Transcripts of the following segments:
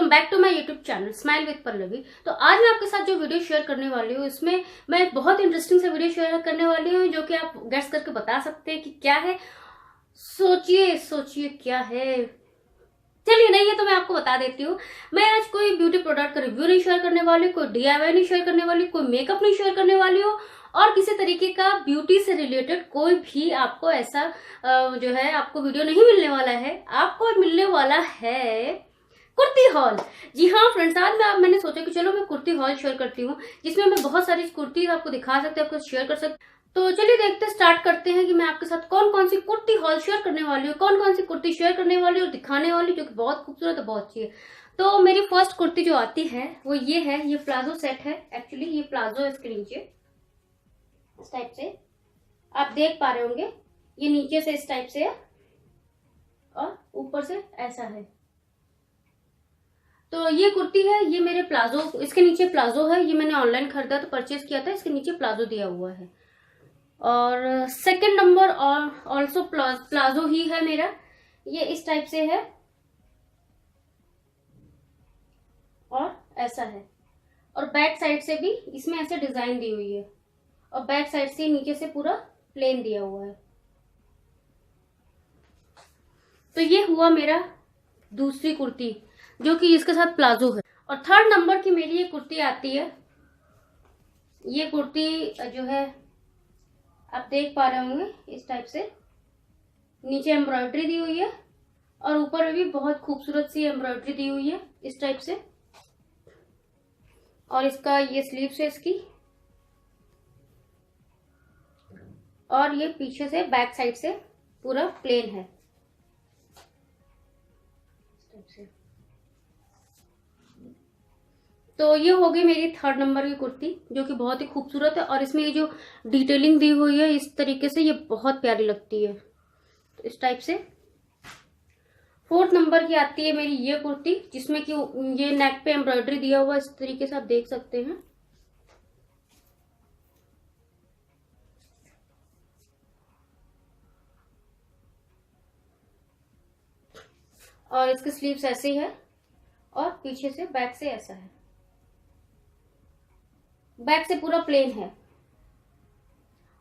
Back to my YouTube channel smile with Pallavi. तो आज मैं आपके साथ जो वीडियो शेयर करने वाली हूँ, इसमें मैं एक बहुत इंटरेस्टिंग सा वीडियो शेयर करने वाली हूँ जो कि आप गेस करके बता सकते हैं कि क्या है। सोचिए सोचिए क्या है। चलिए नहीं है तो मैं आपको बता देती हूँ। मैं आज कोई ब्यूटी प्रोडक्ट का रिव्यू नहीं शेयर करने वाली, कोई DIY नहीं शेयर करने वाली, कोई मेकअप नहीं शेयर करने वाली हूँ और किसी तरीके का ब्यूटी से रिलेटेड कोई भी आपको ऐसा जो है आपको वीडियो नहीं मिलने वाला है। आपको मिलने वाला है कुर्ती हॉल। जी हाँ फ्रेंड्स, आज मैंने सोचा कि चलो मैं कुर्ती हॉल शेयर करती हूँ जिसमें मैं बहुत सारी कुर्ती आपको दिखा सकते हैं, आपको शेयर कर सकते। तो चलिए देखते स्टार्ट करते हैं कि मैं आपके साथ कौन कौन सी कुर्ती हॉल शेयर करने वाली हूँ, कौन कौन सी कुर्ती शेयर करने वाली और दिखाने वाली जो कि बहुत खूबसूरत है, बहुत अच्छी है। तो मेरी फर्स्ट कुर्ती जो आती है वो ये है। ये प्लाजो सेट है। एक्चुअली ये प्लाजो है, इसके नीचे इस टाइप से आप देख पा रहे होंगे। ये नीचे से इस टाइप से है और ऊपर से ऐसा है। तो ये कुर्ती है, ये मेरे प्लाजो, इसके नीचे प्लाजो है। ये मैंने ऑनलाइन खरीदा तो परचेज किया था, इसके नीचे प्लाजो दिया हुआ है। और सेकंड नंबर और ऑल्सो प्लाजो ही है मेरा। ये इस टाइप से है और ऐसा है। और बैक साइड से भी इसमें ऐसे डिजाइन दी हुई है और बैक साइड से नीचे से पूरा प्लेन दिया हुआ है। तो ये हुआ मेरा दूसरी कुर्ती जो कि इसके साथ प्लाजो है। और थर्ड नंबर की मेरी ये कुर्ती आती है। ये कुर्ती जो है आप देख पा रहे होंगे इस टाइप से, नीचे एम्ब्रॉयडरी दी हुई है और ऊपर भी बहुत खूबसूरत सी एम्ब्रॉयडरी दी हुई है इस टाइप से। और इसका ये स्लीव्स है इसकी, और ये पीछे से बैक साइड से पूरा प्लेन है इस टाइप से। तो ये हो गई मेरी थर्ड नंबर की कुर्ती जो कि बहुत ही खूबसूरत है और इसमें ये जो डिटेलिंग दी हुई है इस तरीके से, ये बहुत प्यारी लगती है तो इस टाइप से। फोर्थ नंबर की आती है मेरी ये कुर्ती जिसमें कि ये नेक पे एम्ब्रॉयडरी दिया हुआ इस तरीके से आप देख सकते हैं। और इसके स्लीव्स ऐसे है और पीछे से बैक से ऐसा है, बैक से पूरा प्लेन है।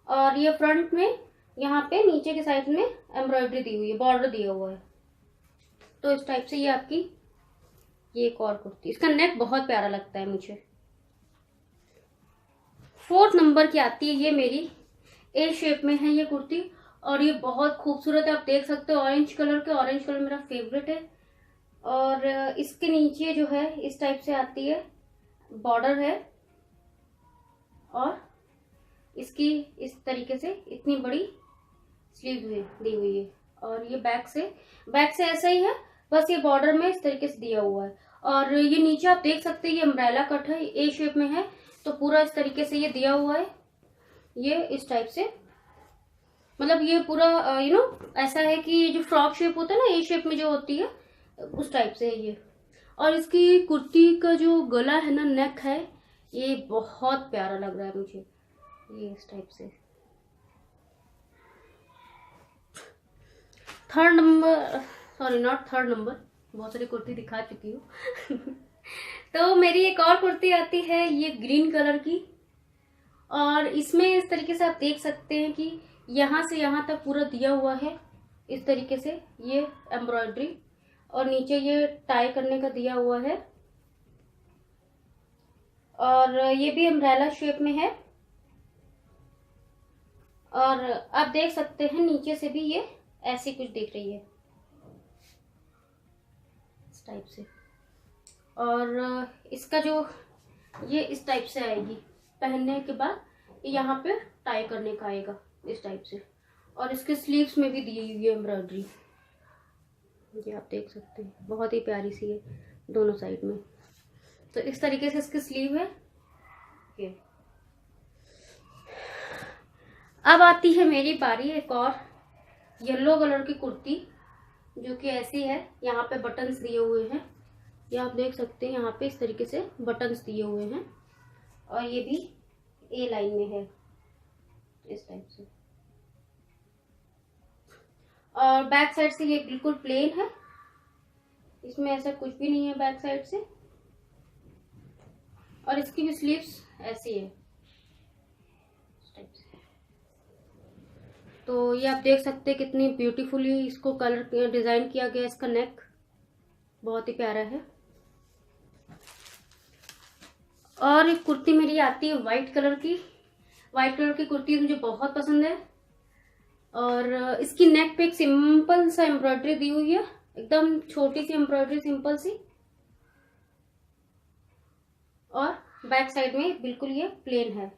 और ये फ्रंट में यहाँ पे नीचे के साइड में एम्ब्रॉयडरी दी हुई है, बॉर्डर दिया हुआ है। तो इस टाइप से ये आपकी ये एक और कुर्ती, इसका नेक बहुत प्यारा लगता है मुझे। फोर्थ नंबर की आती है ये मेरी ए शेप में है ये कुर्ती और ये बहुत खूबसूरत है। आप देख सकते हो ऑरेंज कलर के, ऑरेंज कलर मेरा फेवरेट है। और इसके नीचे जो है इस टाइप से आती है, बॉर्डर है और इसकी इस तरीके से इतनी बड़ी स्लीव दी हुई है। और ये बैक से ऐसा ही है, बस ये बॉर्डर में इस तरीके से दिया हुआ है। और ये नीचे आप देख सकते हैं ये अम्ब्रेला कट है, ए शेप में है तो पूरा इस तरीके से ये दिया हुआ है। ये इस टाइप से, मतलब ये पूरा ऐसा है कि ये जो फ्रॉक शेप होता है ना, ए शेप में जो होती है उस टाइप से है ये। और इसकी कुर्ती का जो गला है ना, नेक है, ये बहुत प्यारा लग रहा है मुझे, ये इस टाइप से। Third number, sorry not third number, बहुत सारी कुर्ती दिखा चुकी हूँ तो मेरी एक और कुर्ती आती है ये ग्रीन कलर की। और इसमें इस तरीके से आप देख सकते हैं कि यहाँ से यहाँ तक पूरा दिया हुआ है इस तरीके से ये एम्ब्रॉयडरी, और नीचे ये टाई करने का दिया हुआ है। और ये भी अम्ब्रेला शेप में है और आप देख सकते हैं नीचे से भी ये ऐसी कुछ दिख रही है इस टाइप से। और इसका जो ये इस टाइप से आएगी, पहनने के बाद यहाँ पे टाई करने का आएगा इस टाइप से। और इसके स्लीव्स में भी दी हुई है एम्ब्रॉयडरी, ये आप देख सकते हैं, बहुत ही प्यारी सी है दोनों साइड में। तो इस तरीके से इसकी स्लीव है ये। अब आती है मेरी बारी एक और येलो कलर की कुर्ती जो कि ऐसी है, यहाँ पे बटन्स दिए हुए हैं, ये आप देख सकते हैं, यहाँ पे इस तरीके से बटन्स दिए हुए हैं और ये भी ए लाइन में है इस टाइप से। और बैक साइड से ये बिल्कुल प्लेन है इसमें ऐसा कुछ भी नहीं है बैक साइड से, और इसकी भी स्लीव्स ऐसी है इस टाइप से। तो ये आप देख सकते हैं कितनी ब्यूटीफुली इसको कलर डिजाइन किया गया। इसका नेक बहुत ही प्यारा है। और एक कुर्ती मेरी आती है व्हाइट कलर की। व्हाइट कलर की कुर्ती मुझे बहुत पसंद है। और इसकी नेक पे एक सिंपल सा एम्ब्रॉयडरी दी हुई है, एकदम छोटी सी एम्ब्रॉयडरी, सिंपल सी। और बैक साइड में बिल्कुल ये प्लेन है,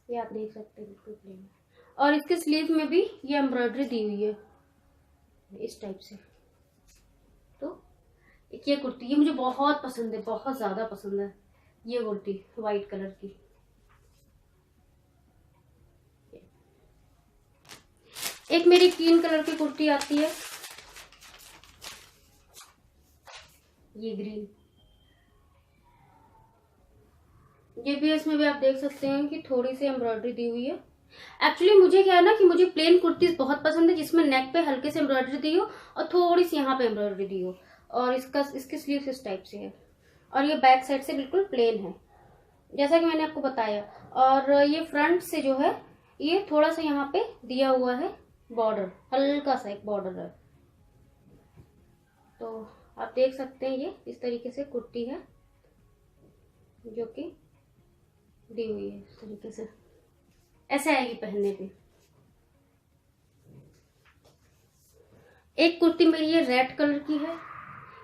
ये आप देख सकते हैं बिल्कुल प्लेन है। और इसके स्लीव में भी ये एम्ब्रॉयडरी दी हुई है इस टाइप से। तो ये कुर्ती ये मुझे बहुत पसंद है, बहुत ज्यादा पसंद है ये कुर्ती व्हाइट कलर की। एक मेरी ग्रीन कलर की कुर्ती आती है, ये ग्रीन। ये भी इसमें भी आप देख सकते हैं कि थोड़ी सी एम्ब्रॉयडरी दी हुई है। एक्चुअली मुझे क्या है ना कि मुझे प्लेन कुर्तीज बहुत पसंद है जिसमें नेक पे हल्के से एम्ब्रॉयडरी दी हो और थोड़ी सी यहाँ पे एम्ब्रॉयडरी दी हो। और इसकी स्लीव्स इस टाइप से है और ये बैक साइड से बिल्कुल प्लेन है जैसा कि मैंने आपको बताया। और ये फ्रंट से जो है ये थोड़ा सा यहाँ पे दिया हुआ है बॉर्डर, हल्का सा एक बॉर्डर है। तो आप देख सकते हैं ये इस तरीके से कुर्ती है जो कि दी हुई है इस तरीके से, ऐसा आएगी पहनने पे। एक कुर्ती मेरी ये रेड कलर की है,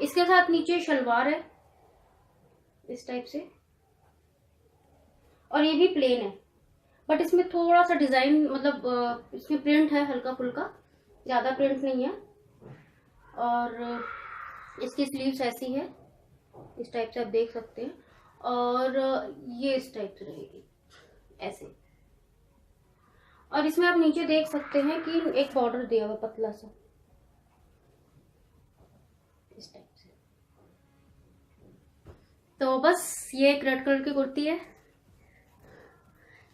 इसके साथ नीचे शलवार है इस टाइप से और ये भी प्लेन है बट इसमें थोड़ा सा डिजाइन मतलब इसमें प्रिंट है हल्का फुल्का, ज्यादा प्रिंट नहीं है। और इसकी स्लीव्स ऐसी है इस टाइप से आप देख सकते हैं और ये इस टाइप से रहेगी ऐसे। और इसमें आप नीचे देख सकते हैं कि एक बॉर्डर दिया हुआ पतला सा इस टाइप से। तो बस ये एक रेड कलर की कुर्ती है।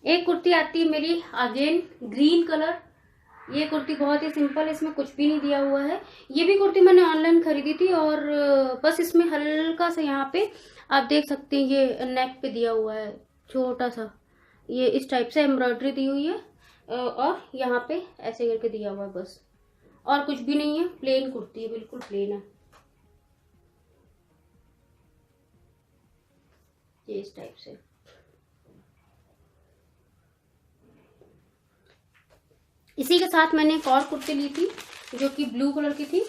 एक कुर्ती आती है मेरी अगेन ग्रीन कलर। ये कुर्ती बहुत ही सिंपल, इसमें कुछ भी नहीं दिया हुआ है। ये भी कुर्ती मैंने ऑनलाइन खरीदी थी और बस इसमें हल्का सा यहाँ पे आप देख सकते हैं ये नेक पे दिया हुआ है छोटा सा, ये इस टाइप से एम्ब्रॉयडरी दी हुई है और यहाँ पे ऐसे करके दिया हुआ है बस, और कुछ भी नहीं है। प्लेन कुर्ती है, बिल्कुल प्लेन है ये इस टाइप से। इसी के साथ मैंने एक और कुर्ती ली थी जो कि ब्लू कलर की थी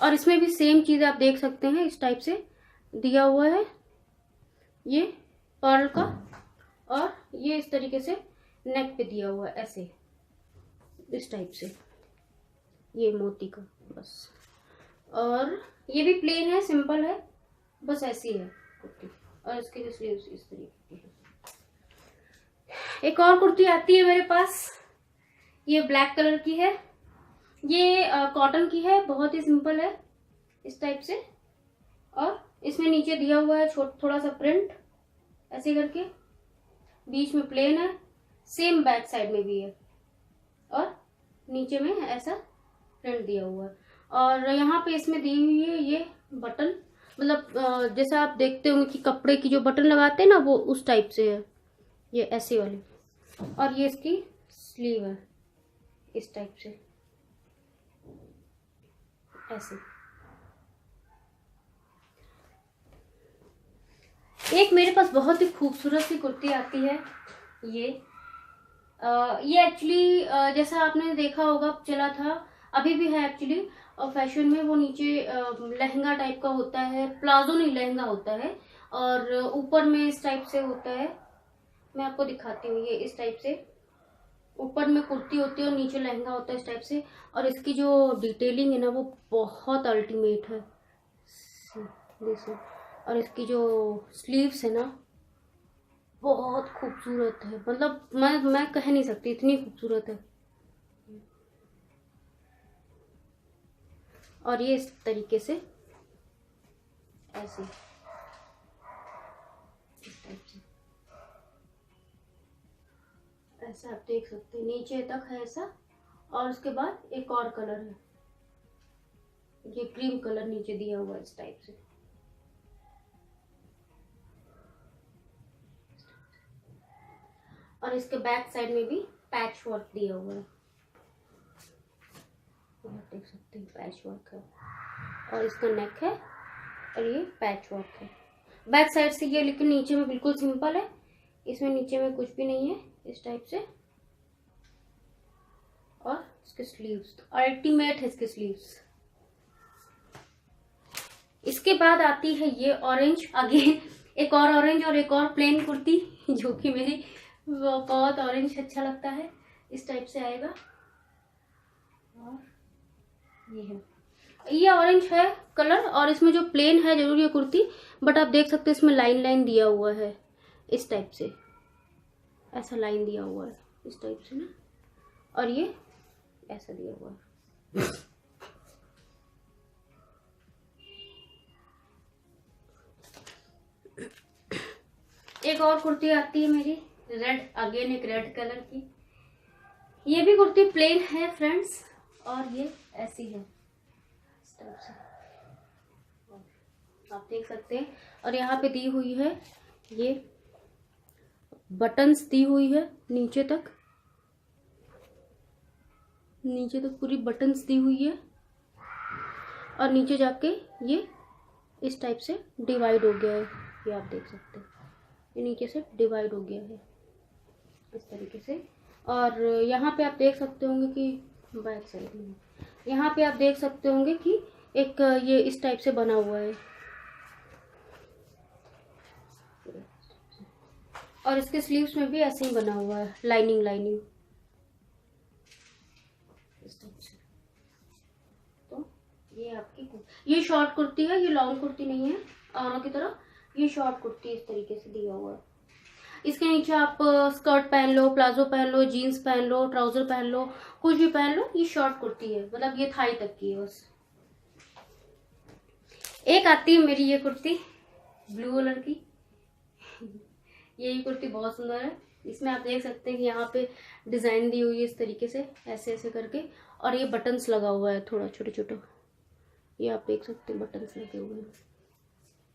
और इसमें भी सेम चीज आप देख सकते हैं इस टाइप से दिया हुआ है ये पर्ल का, और ये इस तरीके से नेक पे दिया हुआ है ऐसे इस टाइप से, ये मोती का बस। और ये भी प्लेन है, सिंपल है, बस ऐसी है कुर्ती। और इसके भी स्लीव्स इस तरीके की है। एक और कुर्ती आती है मेरे पास, ये ब्लैक कलर की है। ये कॉटन की है, बहुत ही सिंपल है इस टाइप से और इसमें नीचे दिया हुआ है थोड़ा सा प्रिंट ऐसे करके, बीच में प्लेन है, सेम बैक साइड में भी है और नीचे में ऐसा प्रिंट दिया हुआ है। और यहाँ पे इसमें दी हुई है ये बटन, मतलब जैसा आप देखते होंगे कि कपड़े की जो बटन लगाते हैं ना वो उस टाइप से है ये ऐसे वाली। और ये इसकी स्लीव है इस टाइप से ऐसे। एक मेरे पास बहुत ही खूबसूरत सी कुर्ती आती है ये एक्चुअली जैसा आपने देखा होगा चला था, अभी भी है एक्चुअली फैशन में। वो नीचे लहंगा टाइप का होता है, प्लाजो नहीं लहंगा होता है और ऊपर में इस टाइप से होता है। मैं आपको दिखाती हूँ, ये इस टाइप से ऊपर में कुर्ती होती है और नीचे लहंगा होता है इस टाइप से। और इसकी जो डिटेलिंग है ना वो बहुत अल्टीमेट है देखो। और इसकी जो स्लीव्स है ना बहुत खूबसूरत है, मतलब मैं कह नहीं सकती इतनी खूबसूरत है। और ये इस तरीके से ऐसे इस टाइप से ऐसा आप देख सकते हैं, नीचे तक है ऐसा। और उसके बाद एक और कलर है ये क्रीम कलर नीचे दिया हुआ है इस टाइप से। और इसके बैक साइड में भी पैच वर्क दिया हुआ है, आप देख सकते हैं पैच वर्क है। और इसका नेक है और ये पैच वर्क है बैक साइड से ये, लेकिन नीचे में बिल्कुल सिंपल है, इसमें नीचे में कुछ भी नहीं है इस टाइप से। और इसके स्लीव्स तो अल्टीमेट है इसके स्लीव्स। इसके बाद आती है ये ऑरेंज, अगेन एक और ऑरेंज और एक और प्लेन कुर्ती, जो कि मेरी बहुत ऑरेंज अच्छा लगता है, इस टाइप से आएगा। और ये है, ये ऑरेंज है कलर, और इसमें जो प्लेन है जरूर ये कुर्ती, बट आप देख सकते हैं इसमें लाइन लाइन दिया हुआ है इस टाइप से, ऐसा लाइन दिया हुआ है इस टाइप से ना, और ये ऐसा दिया हुआ है। एक और कुर्ती आती है मेरी रेड, अगेन एक रेड कलर की। ये भी कुर्ती प्लेन है फ्रेंड्स, और ये ऐसी है इस टाइप से, आप देख सकते हैं। और यहाँ पे दी हुई है ये बटन्स दी हुई है नीचे तक, नीचे तक पूरी बटन्स दी हुई है, और नीचे जाके ये इस टाइप से डिवाइड हो गया है, ये आप देख सकते हैं, ये नीचे से डिवाइड हो गया है इस तरीके से। और यहाँ पे आप देख सकते होंगे कि बैक साइड में, यहाँ पे आप देख सकते होंगे कि एक ये इस टाइप से बना हुआ है, और इसके स्लीव्स में भी ऐसे ही बना हुआ है, लाइनिंग लाइनिंग इस टाइप से। तो ये आपकी ये शॉर्ट कुर्ती है, ये लॉन्ग कुर्ती नहीं है औरों की तरह, ये शॉर्ट कुर्ती इस तरीके से दिया हुआ है। इसके नीचे आप स्कर्ट पहन लो, प्लाजो पहन लो, जीन्स पहन लो, ट्राउजर पहन लो, कुछ भी पहन लो, ये शॉर्ट कुर्ती है, मतलब ये थाई तक की है बस। एक आती है मेरी ये कुर्ती ब्लू कलर की, ये कुर्ती बहुत सुंदर है। इसमें आप देख सकते हैं कि यहाँ पे डिजाइन दी हुई है इस तरीके से, ऐसे ऐसे करके, और ये बटन्स लगा हुआ है थोड़ा छोटे छोटे, ये आप देख सकते हैं बटन्स लगे हुए हैं।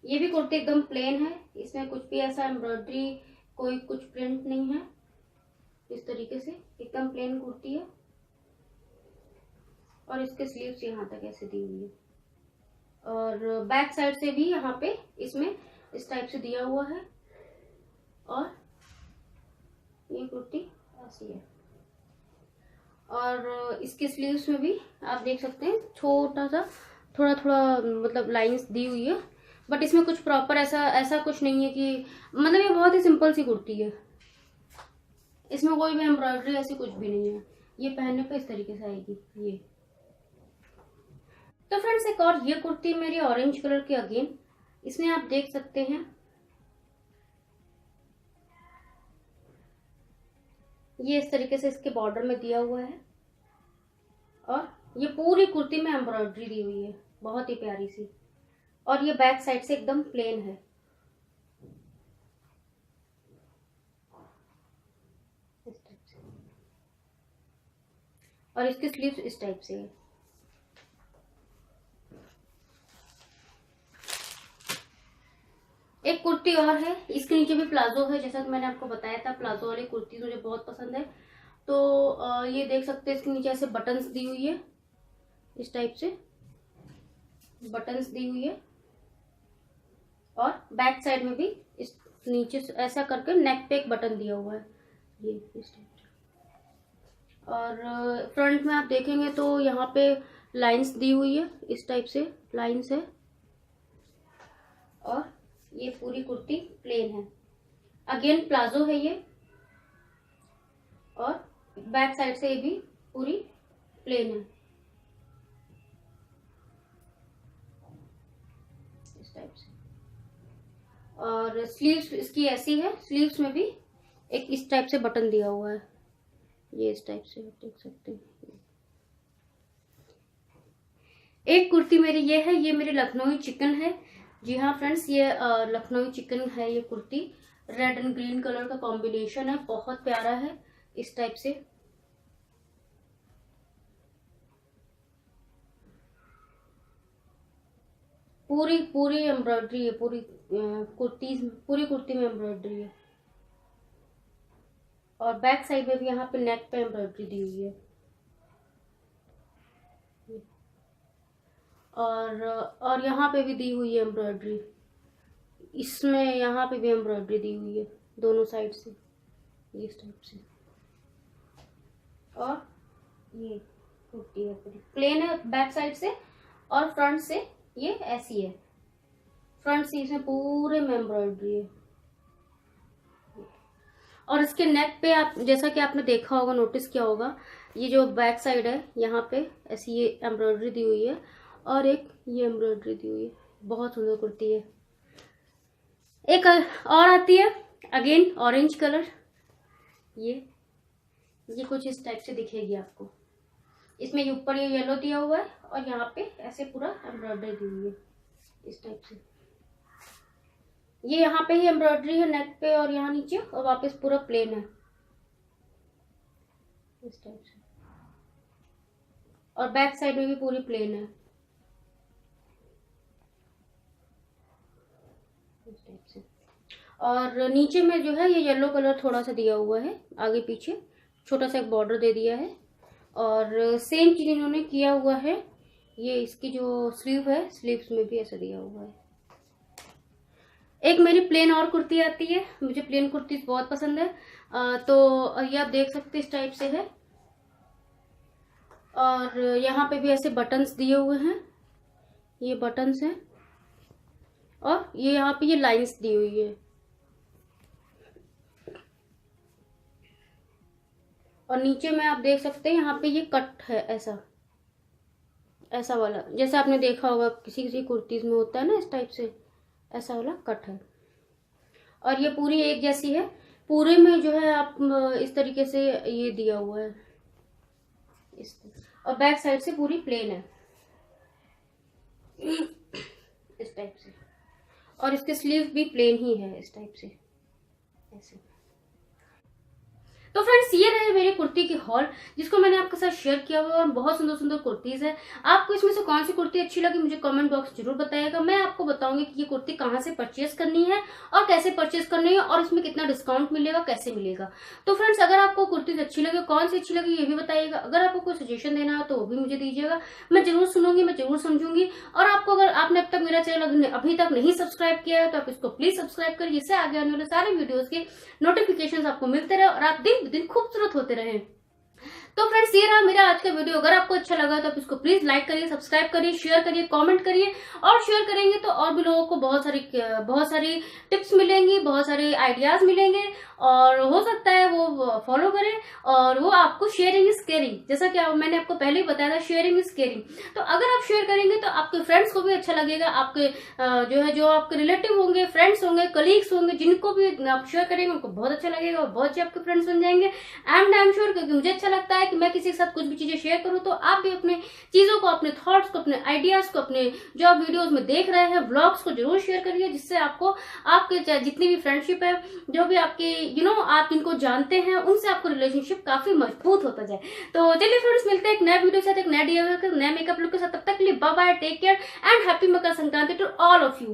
ये भी कुर्ती एकदम प्लेन है, इसमें कुछ भी ऐसा एम्ब्रॉयडरी कोई कुछ प्रिंट नहीं है, इस तरीके से एकदम प्लेन कुर्ती है। और इसके स्लीव्स यहाँ तक ऐसे दी हुई है, और बैक साइड से भी यहाँ पे इसमें इस टाइप से दिया हुआ है, और ये कुर्ती ऐसी है। और इसके स्लीव्स में भी आप देख सकते हैं छोटा सा थोड़ा थोड़ा मतलब लाइंस दी हुई है, बट इसमें कुछ प्रॉपर ऐसा कुछ नहीं है कि, मतलब ये बहुत ही सिंपल सी कुर्ती है, इसमें कोई भी एम्ब्रॉयडरी ऐसी कुछ भी नहीं है। ये पहनने पे इस तरीके से आएगी ये। तो फ्रेंड्स एक और ये कुर्ती मेरी ऑरेंज कलर की, अगेन इसमें आप देख सकते हैं ये इस तरीके से इसके बॉर्डर में दिया हुआ है, और ये पूरी कुर्ती में एम्ब्रॉयडरी दी हुई है बहुत ही प्यारी सी, और ये बैक साइड से एकदम प्लेन है। इस टाइप से, और इसके स्लीव्स इस टाइप से है। एक कुर्ती और है, इसके नीचे भी प्लाजो है, जैसा कि मैंने आपको बताया था प्लाजो वाली कुर्ती मुझे बहुत पसंद है। तो ये देख सकते हैं इसके नीचे ऐसे बटन्स दी हुई है, इस टाइप से बटन्स दी हुई है, और बैक साइड में भी इस नीचे से ऐसा करके नेक पे एक बटन दिया हुआ है, ये इस टाइप से। और फ्रंट में आप देखेंगे तो यहाँ पे लाइंस दी हुई है, इस टाइप से लाइंस है, और ये पूरी कुर्ती प्लेन है, अगेन प्लाजो है ये, और बैक साइड से ये भी पूरी प्लेन है इस टाइप से। और स्लीव्स इसकी ऐसी है, स्लीव्स में भी एक इस टाइप से बटन दिया हुआ है, ये इस टाइप से आप देख सकते हैं। एक कुर्ती मेरी ये है, ये मेरी लखनवी चिकन है। जी हाँ फ्रेंड्स, ये लखनवी चिकन है, ये kurti red and green colour का कॉम्बिनेशन है, बहुत प्यारा है इस टाइप से। पूरी पूरी एम्ब्रॉयडरी है, पूरी कुर्ती में एम्ब्रॉयडरी है। और बैक साइड में भी यहाँ पे नेक पे एम्ब्रॉयडरी दी हुई है। और यहाँ पे भी दी हुई है एम्ब्रॉयडरी, इसमें यहाँ पे भी एम्ब्रॉयडरी दी हुई है दोनों साइड से, इस टाइप से। और ये कुर्ती है पूरी प्लेन है बैक साइड से, और फ्रंट से ये ऐसी है, फ्रंट से इसमें पूरे में एम्ब्रॉयडरी है। और इसके नेक पे आप जैसा कि आपने देखा होगा, नोटिस किया होगा, ये जो बैक साइड है यहाँ पे ऐसी ये एम्ब्रॉयडरी दी हुई है, और एक ये एम्ब्रॉयडरी दी हुई है। बहुत सुंदर कुर्ती है। एक और आती है अगेन ऑरेंज कलर, ये कुछ इस टाइप से दिखेगी आपको। इसमें ऊपर ये येलो दिया हुआ है, और यहाँ पे ऐसे पूरा एम्ब्रॉयडरी दी हुई है इस टाइप से। ये यहाँ पे ही एम्ब्रॉयडरी है नेक पे और यहाँ नीचे, और वापस पूरा प्लेन है इस टाइप से। और बैक साइड में भी पूरी प्लेन है इस टाइप से। और नीचे में जो है ये येलो कलर थोड़ा सा दिया हुआ है, आगे पीछे छोटा सा एक बॉर्डर दे दिया है। और सेम चीज इन्होंने किया हुआ है, ये इसकी जो स्लीव है, स्लीव्स में भी ऐसा दिया हुआ है। एक मेरी प्लेन और कुर्ती आती है, मुझे प्लेन कुर्ती बहुत पसंद है। तो ये आप देख सकते हैं इस टाइप से है, और यहाँ पे भी ऐसे बटन्स दिए हुए हैं, ये बटन्स हैं, और ये यहाँ पे ये लाइंस दी हुई है। और नीचे में आप देख सकते हैं यहाँ पे ये कट है, ऐसा वाला, जैसे आपने देखा होगा किसी किसी कुर्तीज में होता है ना इस टाइप से, ऐसा वाला कट है। और ये पूरी एक जैसी है, पूरे में जो है आप इस तरीके से ये दिया हुआ है और बैक साइड से पूरी प्लेन है इस टाइप से। और इसके स्लीव भी प्लेन ही है इस टाइप से, ऐसे। तो फ्रेंड्स ये रहे मेरे कुर्ती की हॉल, जिसको मैंने आपके साथ शेयर किया हुआ, और बहुत सुंदर सुंदर कुर्तीज है। आपको इसमें से कौन सी कुर्ती अच्छी लगी मुझे कमेंट बॉक्स जरूर बताइएगा। मैं आपको बताऊंगी कि ये कुर्ती कहाँ से परचेज करनी है और कैसे परचेज करनी है, और इसमें कितना डिस्काउंट मिलेगा, कैसे मिलेगा। तो फ्रेंड्स अगर आपको कुर्तीज अच्छी लगी, कौन सी अच्छी लगी ये भी बताइएगा। अगर आपको कोई सजेशन देना है तो वो भी मुझे दीजिएगा, मैं जरूर सुनूंगी, मैं जरूर समझूंगी। और आपको अगर आपने अब तक मेरा चैनल अभी तक नहीं सब्सक्राइब किया है तो आप इसको प्लीज सब्सक्राइब करिए, जिससे आगे आने वाले सारे वीडियोज के नोटिफिकेशन आपको मिलते रहे और आप दिन खूबसूरत होते रहे। तो फ्रेंड्स ये रहा मेरा आज का वीडियो। अगर आपको अच्छा लगा तो आप इसको प्लीज लाइक करिए, सब्सक्राइब करिए, शेयर करिए, कमेंट करिए। और शेयर करेंगे तो और भी लोगों को बहुत सारी टिप्स मिलेंगी, बहुत सारे आइडियाज मिलेंगे, और हो सकता है वो फॉलो करें। और वो आपको शेयरिंग इज केयरिंग, जैसा कि मैंने आपको पहले ही बताया था, शेयरिंग इज केयरिंग। तो अगर आप शेयर करेंगे तो आपके फ्रेंड्स को भी अच्छा लगेगा, आपके जो आपके रिलेटिव होंगे, फ्रेंड्स होंगे, कलीग्स होंगे, जिनको भी आप शेयर करेंगे उनको बहुत अच्छा लगेगा और बहुत अच्छे आपके फ्रेंड्स बन जाएंगे। आई एम श्योर, क्योंकि मुझे अच्छा लगता है कि मैं किसी के साथ कुछ भी चीजें शेयर करूं तो आप भी अपने चीजों को, अपने थॉट्स को, अपने आइडियाज को, अपने जो आप वीडियोस में देख रहे हैं, व्लॉग्स को जरूर शेयर करिए, जिससे आपको आपके जितनी भी फ्रेंडशिप है, जो भी आपके आप जिनको जानते हैं, उनसे आपको रिलेशनशिप काफी मजबूत होता जाए। तो चलिए फ्रेंड्स, मिलते हैं एक नए वीडियो के साथ, एक नए नए मेकअप लुक के साथ। तब तक के लिए bye bye, take care and happy Makar Sankranti to all of you.